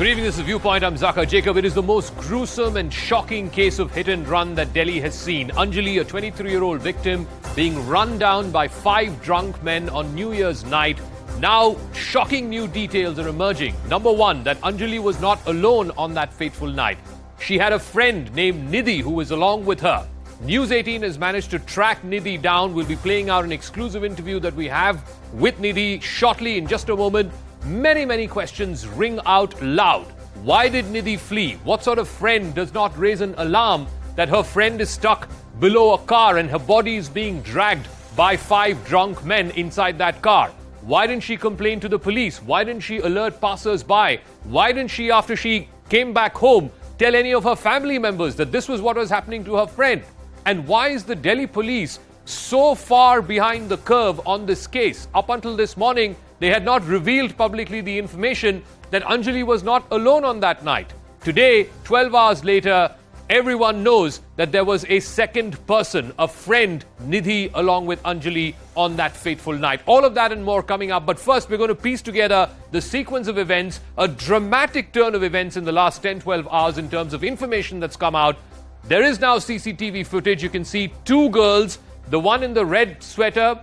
Good evening, this is Viewpoint. I'm Zakka. Jacob, it is the most gruesome and shocking case of hit and run that Delhi has seen. Anjali, a 23-year-old victim, being run down by 5 drunk men on New Year's night. Now, shocking new details are emerging. Number one, that Anjali was not alone on that fateful night. She had a friend named Nidhi who was along with her. News 18 has managed to track Nidhi down. We'll be playing out an exclusive interview that we have with Nidhi shortly in just a moment. Many questions ring out loud. Why did Nidhi flee? What sort of friend does not raise an alarm that her friend is stuck below a car and her body is being dragged by 5 drunk men inside that car? Why didn't she complain to the police? Why didn't she alert passers-by? Why didn't she, after she came back home, tell any of her family members that this was what was happening to her friend? And why is the Delhi police so far behind the curve on this case? Up until this morning, they had not revealed publicly the information that Anjali was not alone on that night. Today, 12 hours later, everyone knows that there was a second person, a friend, Nidhi, along with Anjali on that fateful night. All of that and more coming up. But first, we're going to piece together the sequence of events, a dramatic turn of events in the last 10-12 hours in terms of information that's come out. There is now CCTV footage. You can see 2 girls. The one in the red sweater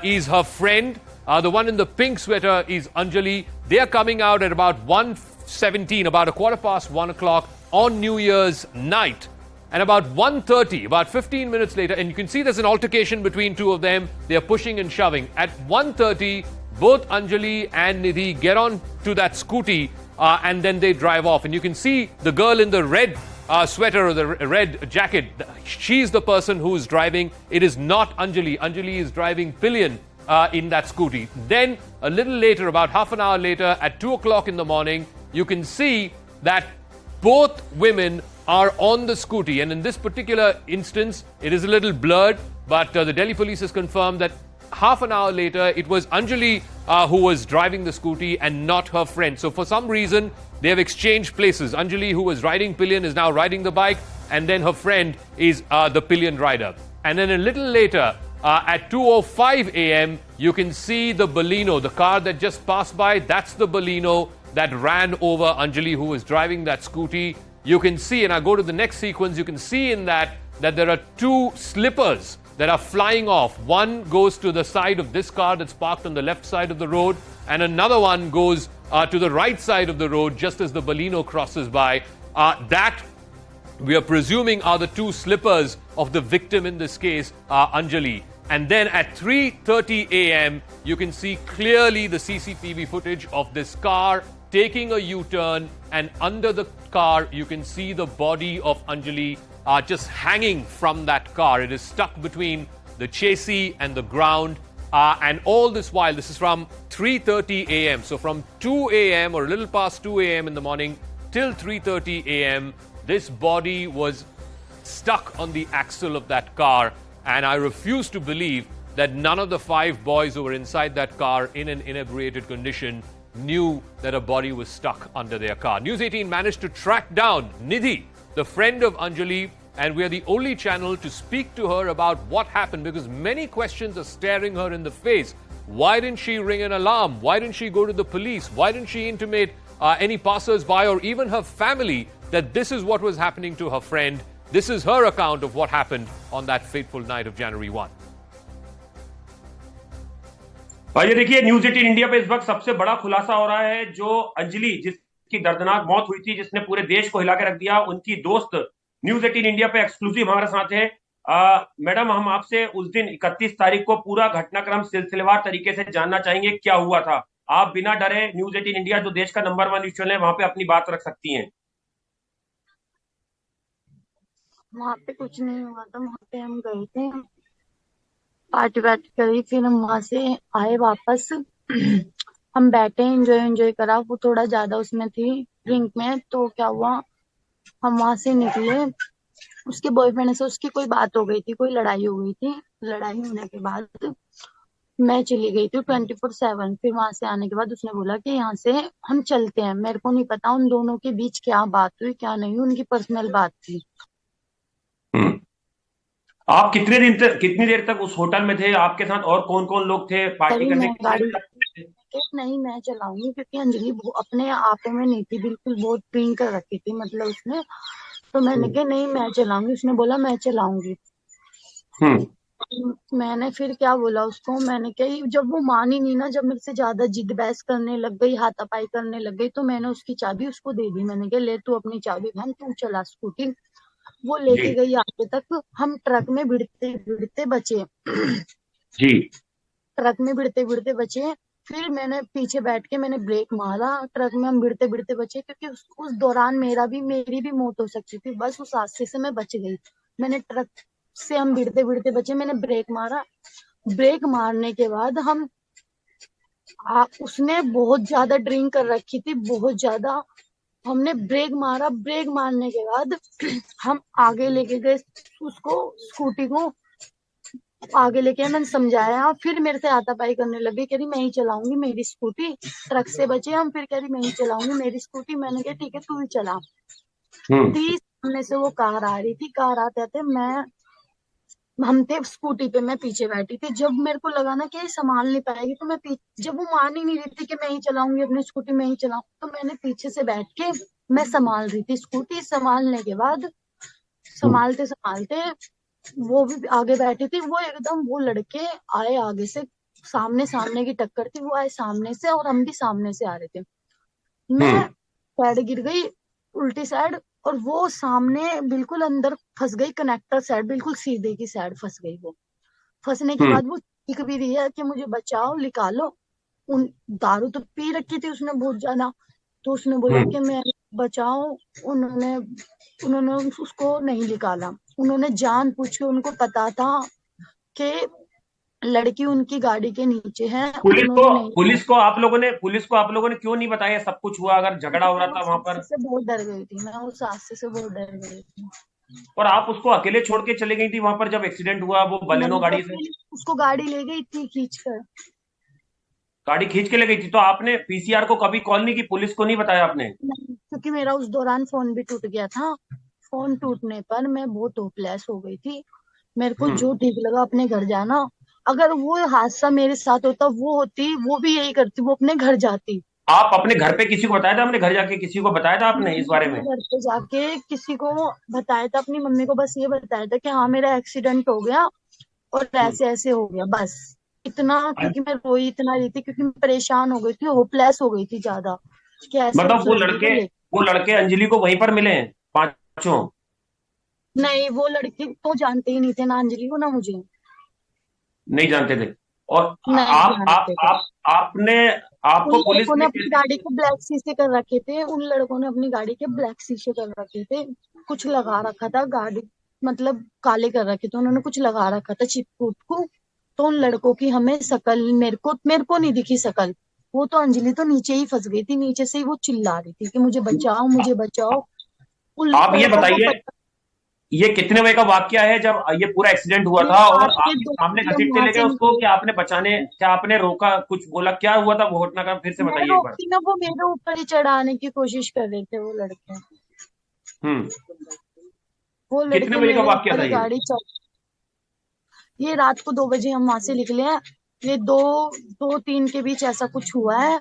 is her friend. The one in the pink sweater is Anjali. They are coming out at about 1:17, about 1:15 o'clock on New Year's night. And about 1:30, about 15 minutes later, and you can see there's an altercation between 2 of them. They are pushing and shoving. At 1:30, both Anjali and Nidhi get on to that scooty and then they drive off. And you can see the girl in the red sweater or the red jacket. She's the person who is driving. It is not Anjali. Anjali is driving pillion in that scooty. Then a little later, about half an hour later, at 2 o'clock in the morning, you can see that both women are on the scooty. And in this particular instance, it is a little blurred, but the Delhi police has confirmed that half an hour later, it was Anjali who was driving the scooty and not her friend. So for some reason, they have exchanged places. Anjali, who was riding pillion, is now riding the bike, and then her friend is the pillion rider. And then a little later, at 2:05 a.m., you can see the Baleno, the car that just passed by. That's the Baleno that ran over Anjali, who was driving that scooty. You can see, and I go to the next sequence, you can see in that there are 2 slippers that are flying off. One goes to the side of this car that's parked on the left side of the road, and another one goes to the right side of the road just as the Baleno crosses by. That we are presuming are the 2 slippers of the victim in this case, Anjali. And then at 3:30 a.m., you can see clearly the CCTV footage of this car taking a U-turn, and under the car, you can see the body of Anjali just hanging from that car. It is stuck between the chassis and the ground. And all this while, this is from 3:30 a.m. So from 2 a.m. or a little past 2 a.m. in the morning till 3:30 a.m., this body was stuck on the axle of that car. And I refuse to believe that none of the 5 boys who were inside that car in an inebriated condition knew that a body was stuck under their car. News 18 managed to track down Nidhi, the friend of Anjali, and we are the only channel to speak to her about what happened, because many questions are staring her in the face. Why didn't she ring an alarm? Why didn't she go to the police? Why didn't she intimate any passers-by or even her family that this is what was happening to her friend? This is her account of what happened on that fateful night of January 1. भाई देखिए, news 18 India पे इस वक्त सबसे बड़ा खुलासा हो रहा है। जो अंजलि, जिसकी दर्दनाक मौत हुई थी, जिसने पूरे देश को हिला के रख दिया, उनकी दोस्त न्यूज 18 इंडिया पे एक्सक्लूसिव हमारे साथ है। मैडम, हम आपसे उस दिन 31 तारीख को पूरा घटनाक्रम सिलसिलेवार तरीके से जानना चाहेंगे, क्या हुआ था। आप बिना डरे न्यूज 18 इंडिया, जो देश का नंबर 1 न्यूज चैनल है, वहां पे अपनी बात रख सकती हैं। वहां पे कुछ नहीं हुआ था। वहां पे हम गए थे, पार्टी वार्टी करी, फिर हम वहां से आए वापस। हम बैठे, एंजॉय करा। वो थोड़ा ज्यादा उसमें थी, ड्रिंक में। तो क्या हुआ, हम वहां से निकले। उसके बॉयफ्रेंड से उसकी कोई बात हो गई थी, कोई लड़ाई हो गई थी। लड़ाई होने के बाद मैं चली गई थी 24/7। फिर वहां से आने के बाद उसने बोला कि यहाँ से हम चलते हैं। मेरे को नहीं पता उन दोनों के बीच क्या बात हुई, क्या नहीं, उनकी पर्सनल बात थी। आप कितनी देर तक उस होटल में थे? आपके साथ और कौन कौन लोग थे? पार्टी करने कि नहीं मैं चलाऊंगी, क्योंकि अंजलि अपने आपे में नहीं थी, बिल्कुल बहुत ड्रिंक कर रखी थी मतलब उसने। तो मैंने कहा नहीं मैं चलाऊंगी, उसने बोला मैं चलाऊंगी। हम्म। मैंने फिर क्या बोला उसको, मैंने कहा जब वो मानी नहीं ना, जब मेरे से ज्यादा जिद बहस करने लग गई, हाथापाई करने लग गई, तो मैंने उसकी चाबी उसको दे दी। मैंने कहा ले तू अपनी चाबी बहन, तू चला स्कूटी। वो जी लेके गई आगे तक, हम ट्रक में भिड़ते भिड़ते बचे। जी। ट्रक में भिड़ते भिड़ते बचे। फिर मैंने पीछे बैठ के मैंने ब्रेक मारा, ट्रक में हम भिड़ते भिड़ते बचे, क्योंकि उस दौरान मेरी भी मौत हो सकती थी, बस उस हादसे से मैं बच गई। मैंने ट्रक से हम भिड़ते भिड़ते बचे, मैंने ब्रेक मारा। ब्रेक मारने के बाद उसने बहुत ज्यादा ड्रिंक कर रखी थी, बहुत ज्यादा। हमने ब्रेक मारा, ब्रेक मारने के बाद हम आगे लेके गए उसको, स्कूटी को आगे लेके, मैंने समझाया। फिर मेरे से हाथापाई करने लगी, कह रही मैं ही चलाऊंगी मेरी स्कूटी। ट्रक से बचे हम, फिर कह रही मैं ही चलाऊंगी मेरी स्कूटी। मैंने कहा ठीक है तू ही चला। हम्म। 30 सामने से वो कार आ रही थी, कार आते आते हम थे स्कूटी पे, मैं पीछे बैठी थी। जब मेरे को लगा ना कि ये संभाल नहीं पाएगी, तो मैं जब वो मान ही नहीं रही थी कि मैं ही चलाऊंगी अपनी स्कूटी, मैं ही चलाऊं, तो मैंने पीछे से बैठ के मैं संभाल रही थी स्कूटी। संभालने के बाद संभालते संभालते वो भी आगे बैठी थी, वो एकदम वो लड़के आए आगे से, सामने सामने की टक्कर थी, वो आए सामने से और हम भी सामने से आ रहे थे। मैं हम्म। साइड गिर गई, उल्टी साइड, और वो सामने बिल्कुल अंदर फंस गई, कनेक्टर साइड बिल्कुल सीधे की साइड फंस गई। वो फंसने के हम्म। बाद वो चीख भी रही है कि मुझे बचाओ, निकालो। उन दारू तो पी रखी थी उसने बहुत ज्यादा, तो उसने बोला हम्म। कि मैं बचाओ। उन्होंने उन्होंने उसको नहीं निकाला। उन्होंने जान पूछ के, उनको पता था कि लड़की उनकी गाड़ी के नीचे है, पुलिस को उन्होंने नहीं पुलिस निकाला। को आप लोगों ने पुलिस को आप लोगों ने क्यों नहीं बताया सब कुछ हुआ, अगर झगड़ा हो मैं रहा था उस वहां हादसे पर? से बहुत डर गई थी, मैं उस हादसे से बहुत डर गई थी। और आप उसको अकेले छोड़ के चले गई थी वहां पर जब एक्सीडेंट हुआ वो बलेनो नहीं तो गाड़ी से? फिर उसको गाड़ी ले गई थी खींच कर। गाड़ी खींच के ले गई थी, तो आपने पीसीआर को कभी कॉल नहीं की, पुलिस को नहीं बताया आपने? नहीं, क्योंकि मेरा उस दौरान फोन भी टूट गया था। फोन टूटने पर मैं बहुत होपलेस हो गई थी। मेरे को हम्म। जो ठीक लगा अपने घर जाना। अगर वो हादसा मेरे साथ होता, वो होती, वो भी यही करती, वो अपने घर जाती। आप अपने घर पे किसी को बताया था, अपने घर जाके किसी को बताया था आपने इस मैंने बारे अपने में? घर पे जाके किसी को बताया था, अपनी मम्मी को बस ये बताया था कि हाँ मेरा एक्सीडेंट हो गया और हम्म। ऐसे ऐसे हो गया, बस इतना। क्योंकि मैं रोई इतना रही थी, क्योंकि मैं परेशान हो गई थी, होपलेस हो गई थी ज्यादा, कि ऐसे मतलब उस लड़की को ले। वो लड़के अंजलि को वहीं पर मिले हैं, पांचों? नहीं, वो लड़की तो जानते ही नहीं थे, ना अंजलि को ना मुझे। नहीं जानते थे? और नहीं आप जानते थे। आपने उन आपको पुलिस लड़कों ने ने अपनी कैसे? गाड़ी के ब्लैक शीशे कर रखे थे, उन लड़कों ने अपनी गाड़ी के ब्लैक शीशे कर रखे थे। कुछ लगा रखा था गाड़ी, मतलब काले कर रखे थे उन्होंने, कुछ लगा रखा था चिपकूट को। तो उन लड़कों की हमें शकल, मेरे को नहीं दिखी शकल। वो तो अंजलि तो नीचे ही फंस गई थी, नीचे से ही वो चिल्ला रही थी कि मुझे बचाओ मुझे बचाओ। उन आप ये लड़कों को बताइए, पता। ये कितने बजे का वाक्य है जब ये पूरा एक्सीडेंट हुआ ये था और रात के आपके 2 सामने बजे हम घसीटते वहां ले गए से उसको, निकले। कि आपने बचाने, क्या आपने रोका, कुछ बोला, क्या हुआ था वो घटना का फिर से मैं बताइए एक बार? रोकती ना, वो मेरे ऊपर ही चढ़ाने की कोशिश कर रहे थे वो लड़के। हम्म। वो कितने लड़के बजे का मेरे वाक्य ऊपर था ही ये? गाड़ी चढ़। ये रात को 2 बजे हम वहां से निकले हैं। ये दो तीन के बीच ऐसा कुछ हुआ है।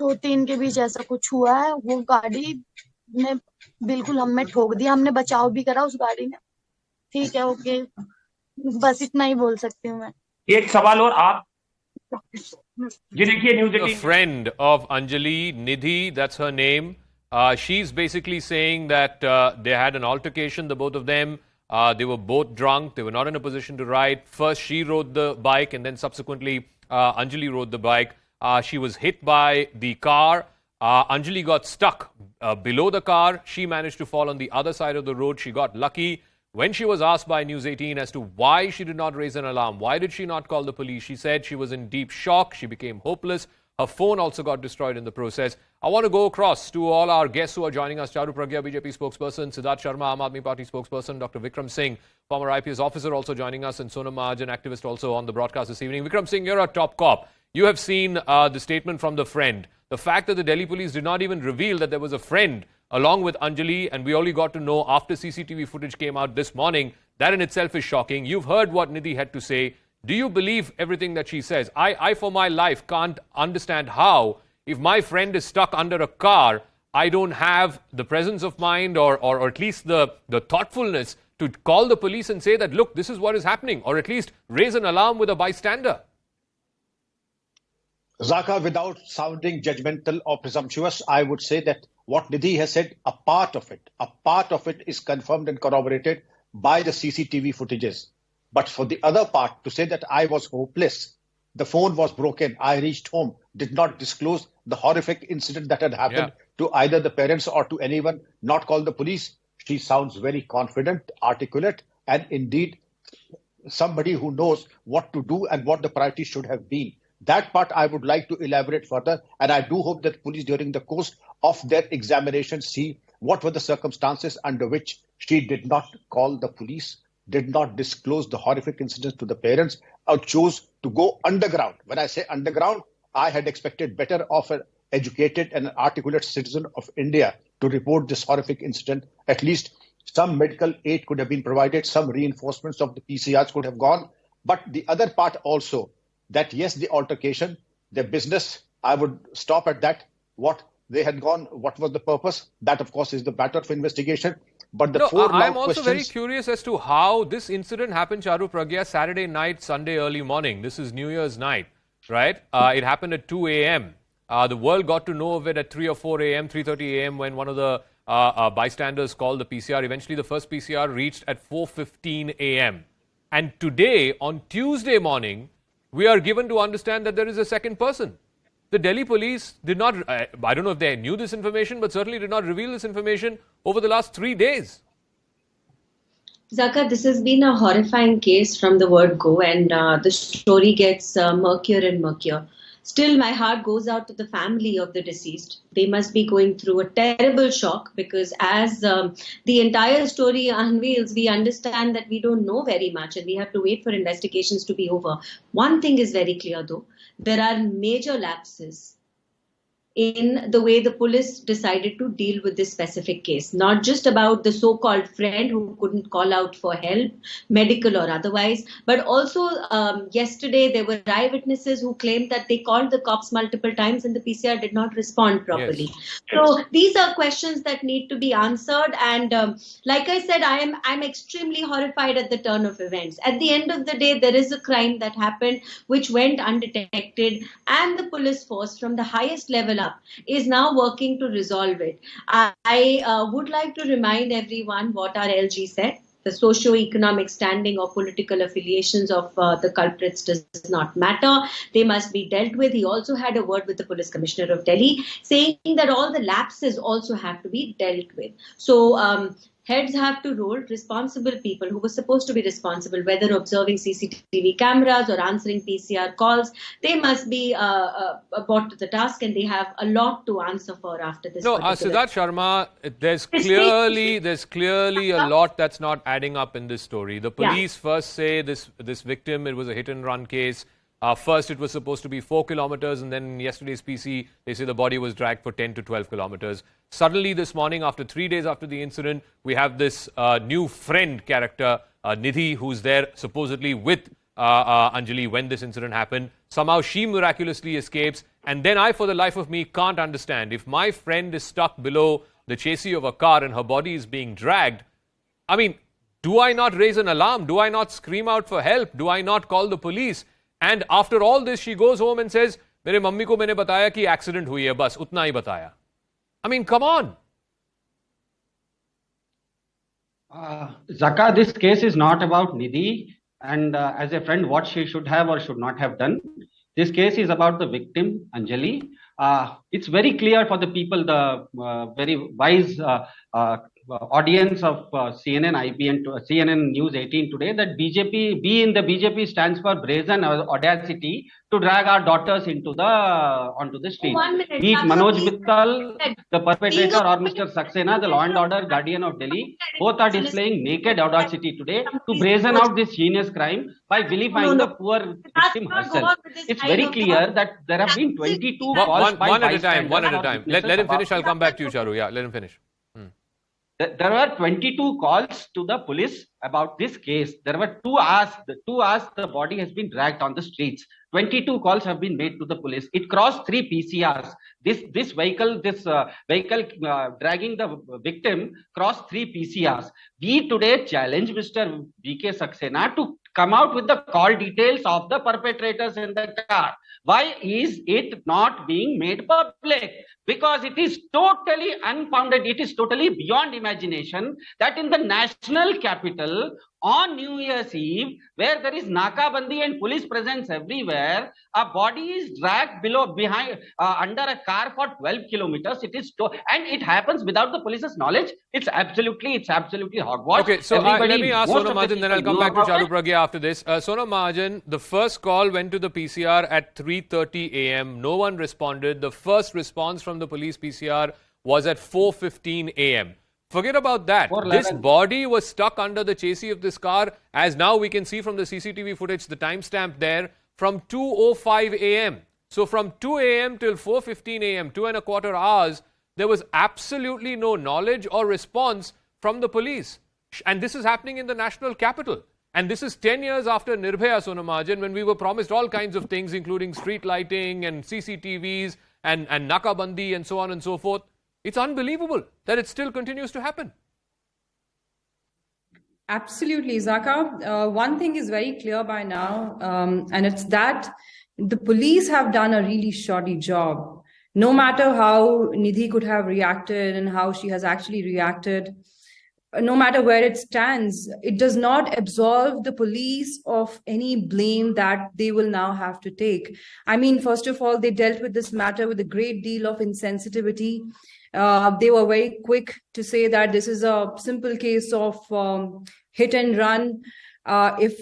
2-3 के बीच ऐसा कुछ हुआ है। वो गाड़ी ने बिल्कुल हमें ठोक दिया, हमने बचाव भी करा उस गाड़ी ने। ठीक है, ओके, बस इतना ही बोल सकती हूँ मैं। एक सवाल और, आप ये देखिए news A 18। friend of Anjali, Nidhi, that's her name. She's basically saying that they had an altercation, the both of them. They were both drunk. They were not in a position to ride. First, she rode the bike, and then subsequently, Anjali rode the bike. She was hit by the car. Anjali got stuck below the car. She managed to fall on the other side of the road. She got lucky. When she was asked by News 18 as to why she did not raise an alarm, why did she not call the police, she said she was in deep shock. She became hopeless. Her phone also got destroyed in the process. I want to go across to all our guests who are joining us. Charu, Pragya, BJP spokesperson; Siddharth Sharma, Aam Aadmi Party spokesperson; Dr. Vikram Singh, former IPS officer, also joining us; and Sonam Mahajan, activist, also on the broadcast this evening. Vikram Singh, you're a top cop. You have seen the statement from the friend. The fact that the Delhi police did not even reveal that there was a friend along with Anjali, and we only got to know after CCTV footage came out this morning, that in itself is shocking. You've heard what Nidhi had to say. Do you believe everything that she says? I for my life, can't understand how, if my friend is stuck under a car, I don't have the presence of mind or at least the thoughtfulness to call the police and say that, look, this is what is happening, or at least raise an alarm with a bystander. Zakka, without sounding judgmental or presumptuous, I would say that what Nidhi has said, a part of it is confirmed and corroborated by the CCTV footages. But for the other part, to say that I was hopeless, the phone was broken, I reached home, did not disclose the horrific incident that had happened to either the parents or to anyone, not call the police. She sounds very confident, articulate, and indeed somebody who knows what to do and what the priority should have been. That part I would like to elaborate further, and I do hope that police during the course of their examination see what were the circumstances under which she did not call the police, did not disclose the horrific incidents to the parents, or chose to go underground. When I say underground, I had expected better of an educated and articulate citizen of India to report this horrific incident. At least some medical aid could have been provided, some reinforcements of the PCRs could have gone. But the other part also, that yes, the altercation, the business, I would stop at that. What they had gone, what was the purpose? That, of course, is the matter of investigation. But the I'm also very curious as to how this incident happened, Charu, Pragya, Saturday night, Sunday early morning. This is New Year's night, right? It happened at 2 a.m. The world got to know of it at 3 or 4 a.m., 3:30 a.m. when one of the bystanders called the PCR. Eventually, the first PCR reached at 4:15 a.m. And today, on Tuesday morning, we are given to understand that there is a second person. The Delhi police did not, I don't know if they knew this information, but certainly did not reveal this information over the last 3 days. Zakka, this has been a horrifying case from the word go, and the story gets murkier and murkier. Still, my heart goes out to the family of the deceased. They must be going through a terrible shock because as the entire story unveils, we understand that we don't know very much and we have to wait for investigations to be over. One thing is very clear though, there are major lapses in the way the police decided to deal with this specific case. Not just about the so-called friend who couldn't call out for help, medical or otherwise, but also yesterday there were eyewitnesses who claimed that they called the cops multiple times and the PCR did not respond properly. Yes. So these are questions that need to be answered, and like I said, I'm extremely horrified at the turn of events. At the end of the day, there is a crime that happened which went undetected, and the police force from the highest level up is now working to resolve it. I would like to remind everyone what our LG said. The socio-economic standing or political affiliations of the culprits does not matter. They must be dealt with. He also had a word with the Police Commissioner of Delhi saying that all the lapses also have to be dealt with. So heads have to roll. Responsible people who were supposed to be responsible, whether observing CCTV cameras or answering PCR calls, they must be brought to the task, and they have a lot to answer for after this. No, Siddharth Sharma, there's clearly a lot that's not adding up in this story. The police first say this victim, it was a hit and run case. First, it was supposed to be 4 kilometers, and then in yesterday's PC, they say the body was dragged for 10 to 12 kilometers. Suddenly, this morning, after 3 days after the incident, we have this new friend character, Nidhi, who's there supposedly with Anjali when this incident happened. Somehow, she miraculously escapes. And then I, for the life of me, can't understand. If my friend is stuck below the chassis of a car and her body is being dragged, I mean, do I not raise an alarm? Do I not scream out for help? Do I not call the police? And after all this, she goes home and says, मेरे mummy को मैंने बताया कि accident हुई है, बस उतना ही बताया. I mean, come on. Zakka, this case is not about Nidhi and as a friend what she should have or should not have done. This case is about the victim, Anjali. It's very clear for the people, the very wise audience of CNN, IPN, CNN News 18 today, that BJP, B in the BJP stands for brazen audacity to drag our daughters into onto the street. Be it Manoj Mittal, the perpetrator, or Mr. Saxena, the law and order guardian of Delhi, both are displaying naked audacity today to brazen out this heinous crime by vilifying the poor victim herself. It's very clear that there have been 22 calls by one at a time. Let him finish. I'll come back to you, Charu. Yeah, let him finish. There were 22 calls to the police about this case. There were 2 hours the body has been dragged on the streets. 22 calls have been made to the police. It crossed 3 PCRs. This vehicle dragging the victim crossed 3 PCRs. We today challenge Mr. VK Saxena to come out with the call details of the perpetrators in the car. Why is it not being made public? Because it is totally unfounded. It is totally beyond imagination that in the national capital on New Year's Eve, where there is Nakabandi and police presence everywhere, a body is dragged under a car for 12 kilometers. And it happens without the police's knowledge. It's absolutely hogwash. Okay, so let me ask Sonam Mahajan, then I'll come back to Charu Pragya after this. Sonam Mahajan, the first call went to the PCR at 3:30 a.m. No one responded. The first response from the police PCR was at 4:15 a.m. Forget about that. This body was stuck under the chassis of this car, as now we can see from the CCTV footage, the timestamp there, from 2:05 a.m. So from 2 a.m. till 4:15 a.m., 2.25 hours, there was absolutely no knowledge or response from the police. And this is happening in the national capital. And this is 10 years after Nirbhaya, Sonam Mahajan, when we were promised all kinds of things, including street lighting and CCTVs and Nakabandi and so on and so forth. It's unbelievable that it still continues to happen. Absolutely, Zakka. One thing is very clear by now, and it's that the police have done a really shoddy job. No matter how Nidhi could have reacted and how she has actually reacted, no matter where it stands, it does not absolve the police of any blame that they will now have to take. I mean, first of all, they dealt with this matter with a great deal of insensitivity. They were very quick to say that this is a simple case of hit and run. If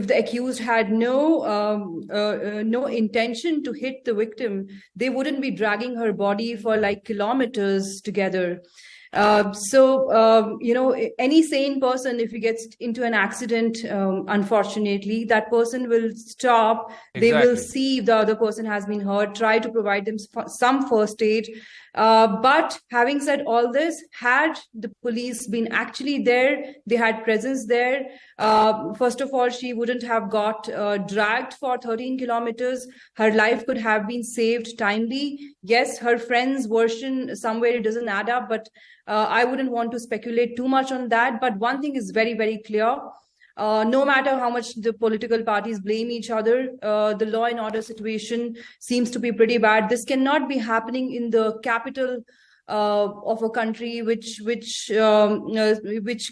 the accused had no intention to hit the victim, they wouldn't be dragging her body for like kilometers together. Any sane person, if he gets into an accident, unfortunately, that person will stop. Exactly. They will see if the other person has been hurt, try to provide them some first aid. But having said all this, had the police been actually there, they had presence there, first of all, she wouldn't have got dragged for 13 kilometers. Her life could have been saved timely. Yes, her friend's version, somewhere it doesn't add up, but I wouldn't want to speculate too much on that. But one thing is very, very clear. No matter how much the political parties blame each other, the law and order situation seems to be pretty bad. This cannot be happening in the capital of a country which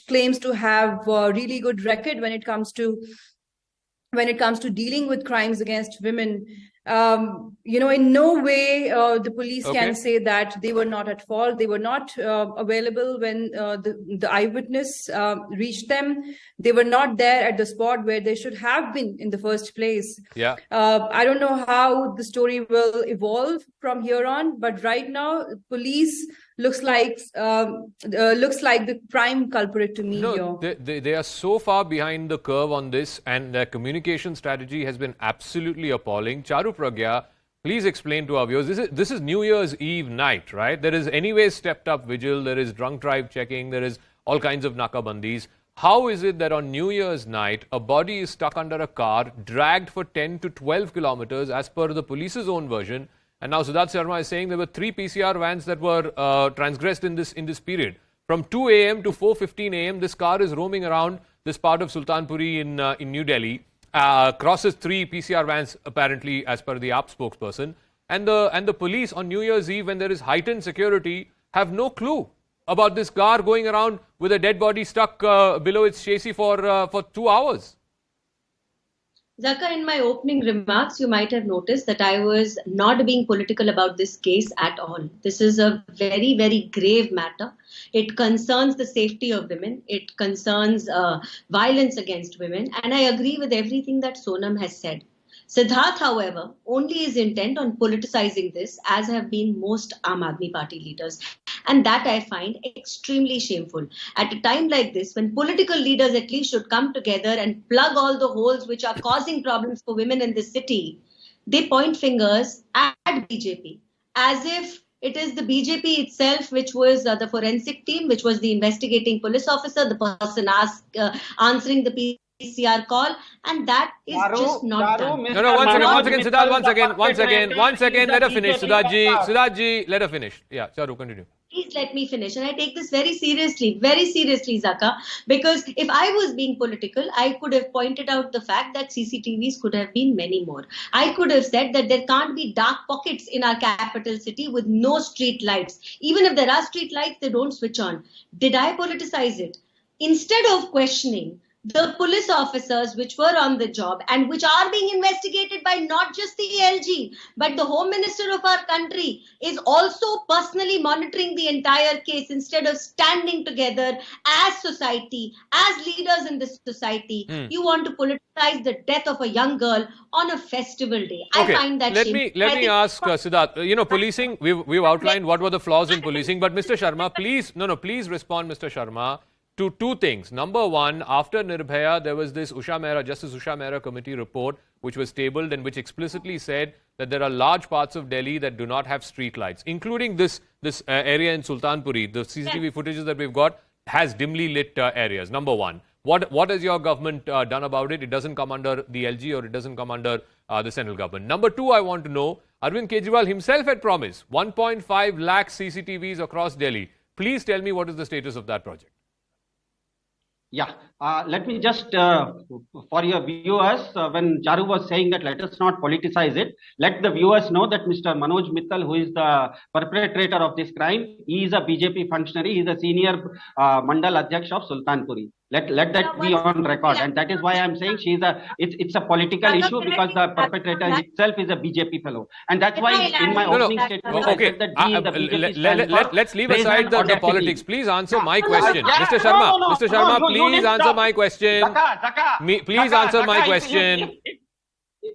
claims to have a really good record when it comes to dealing with crimes against women. In no way the police can say that they were not at fault. They were not available when the eyewitness reached them. They were not there at the spot where they should have been in the first place. Yeah. I don't know how the story will evolve from here on, but right now, police looks like the prime culprit to me here. They are so far behind the curve on this, and their communication strategy has been absolutely appalling. Charu Pragya, please explain to our viewers. This is New Year's Eve night, right? There is anyway stepped up vigil. There is drunk drive checking. There is all kinds of nakabandis. How is it that on New Year's night, a body is stuck under a car, dragged for 10 to 12 kilometers as per the police's own version? And now Siddharth Sharma is saying there were 3 PCR vans that were transgressed in this period. From 2 a.m. to 4:15 a.m., this car is roaming around this part of Sultanpuri in New Delhi, crosses 3 PCR vans apparently as per the AAP spokesperson. And the police on New Year's Eve, when there is heightened security, have no clue about this car going around with a dead body stuck below its chassis for 2 hours. Zakka, in my opening remarks, you might have noticed that I was not being political about this case at all. This is a very, very grave matter. It concerns the safety of women. It concerns violence against women. And I agree with everything that Sonam has said. Siddharth, however, only is intent on politicizing this, as have been most Aam Aadmi Party leaders. And that I find extremely shameful. At a time like this, when political leaders at least should come together and plug all the holes which are causing problems for women in this city, they point fingers at BJP as if It is the BJP itself, which was the forensic team, which was the investigating police officer, the person answering the PCR call, and that is just not done. No, one second, Siddharth, one second, let her finish, Siddharth, let her finish. Yeah, Charu, continue. Please let me finish. And I take this very seriously, Zakka, because if I was being political, I could have pointed out the fact that CCTVs could have been many more. I could have said that there can't be dark pockets in our capital city with no street lights. Even if there are street lights, they don't switch on. Did I politicize it? Instead of questioning the police officers which were on the job and which are being investigated by not just the LG, but the Home Minister of our country is also personally monitoring the entire case, instead of standing together as society, as leaders in this society. You want to politicize the death of a young girl on a festival day. Okay. I find that shameful. Let me ask Siddharth, policing, we've outlined what were the flaws in policing, but Mr. Sharma, please respond, Mr. Sharma, to two things. Number one, after Nirbhaya, there was this Justice Usha Mehra committee report which was tabled and which explicitly said that there are large parts of Delhi that do not have street lights, including this area in Sultanpuri. The CCTV footages that we've got has dimly lit areas. Number one. What has your government done about it? It doesn't come under the LG or it doesn't come under the central government. Number two, I want to know, Arvind Kejriwal himself had promised 1.5 lakh CCTVs across Delhi. Please tell me what is the status of that project. Yeah, let me just, for your viewers, when Charu was saying that let us not politicize it, let the viewers know that Mr. Manoj Mittal, who is the perpetrator of this crime, he is a BJP functionary, he is a senior Mandal Adhyaksh of Sultanpuri. Let that be on record, and that is why I am saying it's a political issue, because the perpetrator itself is a BJP fellow, and that's why in my opening statement I said that let's leave aside the politics. Please answer my question, Mr. Sharma. Please answer my question. Please answer my question.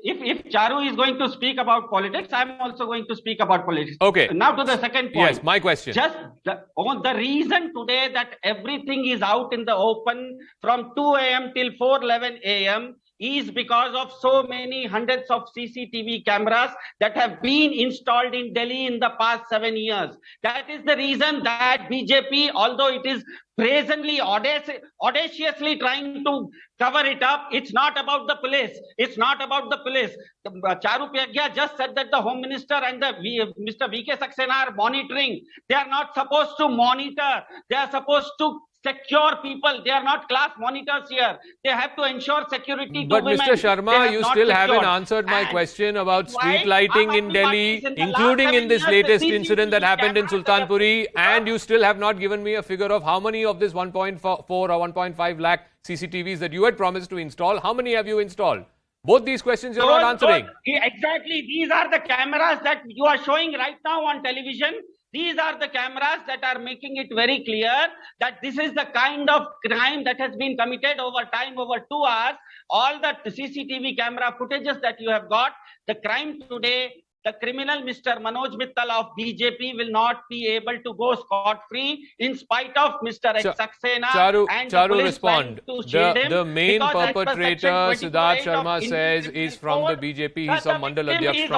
If Charu is going to speak about politics, I am also going to speak about politics. Okay. Now to the second point. Yes, my question. Just the reason today that everything is out in the open from 2 a.m. till 4:11 a.m. is because of so many hundreds of CCTV cameras that have been installed in Delhi in the past 7 years. That is the reason that BJP, although it is brazenly, audaciously trying to cover it up, it's not about the police. It's not about the police. Charu Pragya just said that the Home Minister and Mr. V.K. Saxena are monitoring. They are not supposed to monitor. They are supposed to secure people. They are not class monitors here. They have to ensure security to women. But Mr. Sharma, you still haven't answered my question about street lighting in Delhi, including in this latest incident that happened in Sultanpuri, and you still have not given me a figure of how many of this 1.4 or 1.5 lakh CCTVs that you had promised to install, how many have you installed? Both these questions you're not answering. Exactly. These are the cameras that you are showing right now on television. These are the cameras that are making it very clear that this is the kind of crime that has been committed over time, over 2 hours. All the CCTV camera footages that you have got, the crime today, the criminal Mr. Manoj Mittal of BJP will not be able to go scot-free in spite of Mr. Ex Saxena and the police respond. The main perpetrator, Siddharth Sharma says, is from the BJP. He's some Mandal Adhyaksh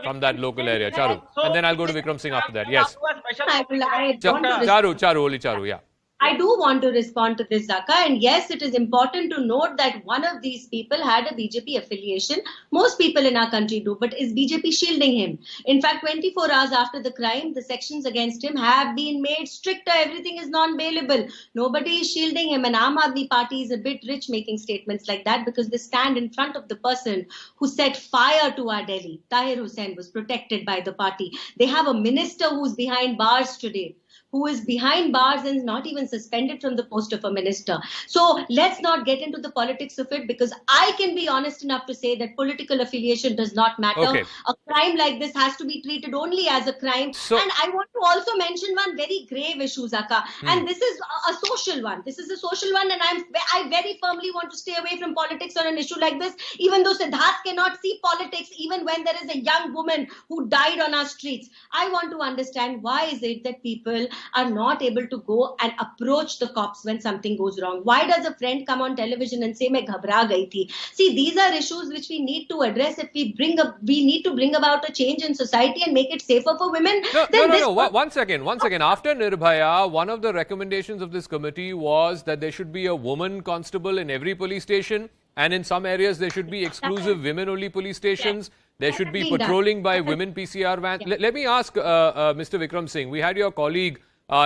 from that local area. Charu. And then I'll go to Vikram Singh after that. Yes. Charu, yeah. I do want to respond to this, Zakka. And yes, it is important to note that one of these people had a BJP affiliation. Most people in our country do. But is BJP shielding him? In fact, 24 hours after the crime, the sections against him have been made stricter. Everything is non-bailable. Nobody is shielding him. And Aam Aadmi Party is a bit rich making statements like that because they stand in front of the person who set fire to our Delhi. Tahir Hussain was protected by the party. They have a minister who's behind bars today, who is behind bars and not even suspended from the post of a minister. So let's not get into the politics of it, because I can be honest enough to say that political affiliation does not matter. Okay. A crime like this has to be treated only as a crime. And I want to also mention one very grave issue, Zakka. And this is a social one. This is a social one, and I very firmly want to stay away from politics on an issue like this, even though Siddharth cannot see politics, even when there is a young woman who died on our streets. I want to understand, why is it that people are not able to go and approach the cops when something goes wrong? Why does a friend come on television and say, "Main ghabra gayi thi"? See, these are issues which we need to address. If we need to bring about a change in society and make it safer for women. No. One second. After Nirbhaya, one of the recommendations of this committee was that there should be a woman constable in every police station, and in some areas there should be exclusive women-only police stations. There should be patrolling by women PCR vans. Let me ask Mr. Vikram Singh. We had your colleague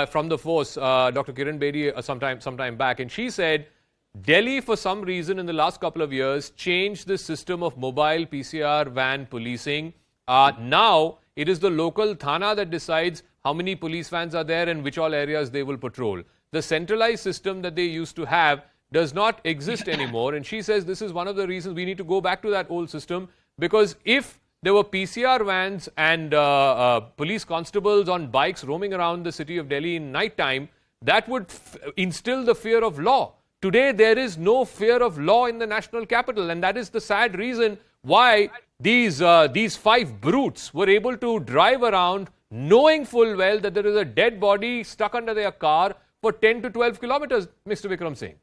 from the force, Dr. Kiran Bedi, sometime back, and she said Delhi, for some reason, in the last couple of years, changed the system of mobile PCR van policing. Now, it is the local Thana that decides how many police vans are there and which all areas they will patrol. The centralized system that they used to have does not exist anymore. And she says this is one of the reasons we need to go back to that old system, because if there were PCR vans and police constables on bikes roaming around the city of Delhi in night time, that would instill the fear of law. Today, there is no fear of law in the national capital, and that is the sad reason why these five brutes were able to drive around knowing full well that there is a dead body stuck under their car for 10 to 12 kilometers, Mr. Vikram Singh.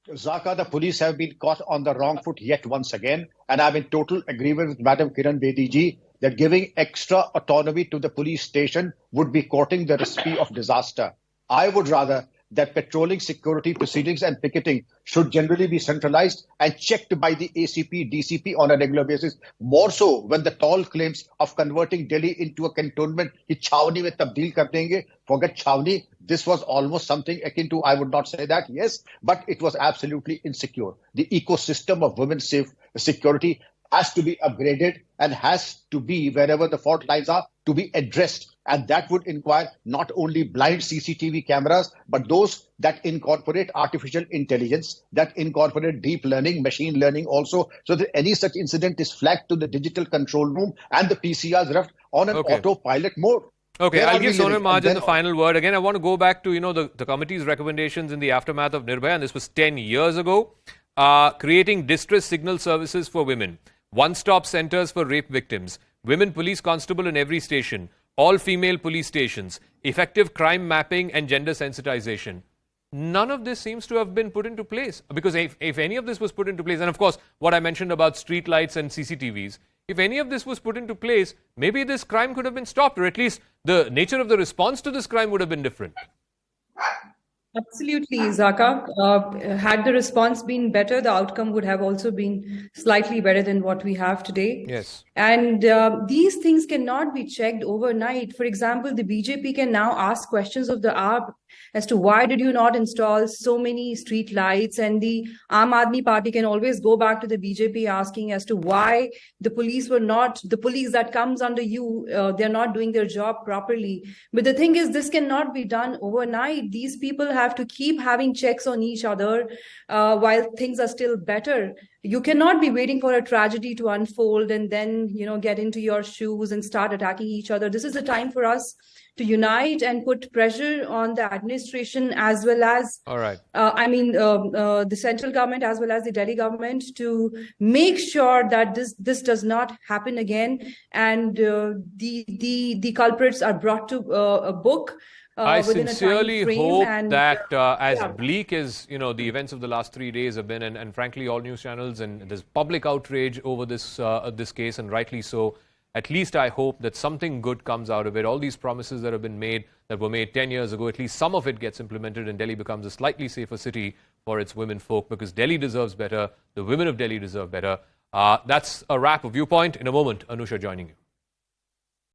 Zakka, the police have been caught on the wrong foot yet once again, and I'm in total agreement with Madam Kiran Bedi ji that giving extra autonomy to the police station would be courting the recipe of disaster. I would rather that patrolling, security proceedings and picketing should generally be centralized and checked by the ACP, DCP on a regular basis. More so when the tall claims of converting Delhi into a cantonment, ki chhawni mein tabdeel kar denge. Forget chhawni. This was almost something akin to, I would not say that, yes, but it was absolutely insecure. The ecosystem of women's safe security has to be upgraded and has to be, wherever the fault lines are, to be addressed. And that would require not only blind CCTV cameras, but those that incorporate artificial intelligence, that incorporate deep learning, machine learning also, so that any such incident is flagged to the digital control room and the PCRs left on an autopilot mode. Okay, I'll give Sonal Mahajan the final word. Again, I want to go back to, the committee's recommendations in the aftermath of Nirbhaya, and this was 10 years ago. Creating distress signal services for women, one-stop centers for rape victims, women police constable in every station, all-female police stations, effective crime mapping and gender sensitization. None of this seems to have been put into place. Because if any of this was put into place, and of course, what I mentioned about street lights and CCTVs, if any of this was put into place, maybe this crime could have been stopped, or at least the nature of the response to this crime would have been different. Absolutely, Zakka. Had the response been better, the outcome would have also been slightly better than what we have today. Yes. And these things cannot be checked overnight. For example, the BJP can now ask questions of the AAP as to why did you not install so many street lights, and the Aam Aadmi Party can always go back to the BJP asking as to why the police that comes under you, they're not doing their job properly. But the thing is, this cannot be done overnight. These people have to keep having checks on each other while things are still better. You cannot be waiting for a tragedy to unfold and then, get into your shoes and start attacking each other. This is the time for us to unite and put pressure on the administration as well as, the central government as well as the Delhi government to make sure that this does not happen again, and the culprits are brought to a book. I sincerely hope that as bleak as the events of the last 3 days have been, and frankly all news channels, and there's public outrage over this case, and rightly so, at least I hope that something good comes out of it. All these promises that have been made, that were made 10 years ago, at least some of it gets implemented and Delhi becomes a slightly safer city for its women folk, because Delhi deserves better, the women of Delhi deserve better. That's a wrap of Viewpoint. In a moment, Anusha joining you.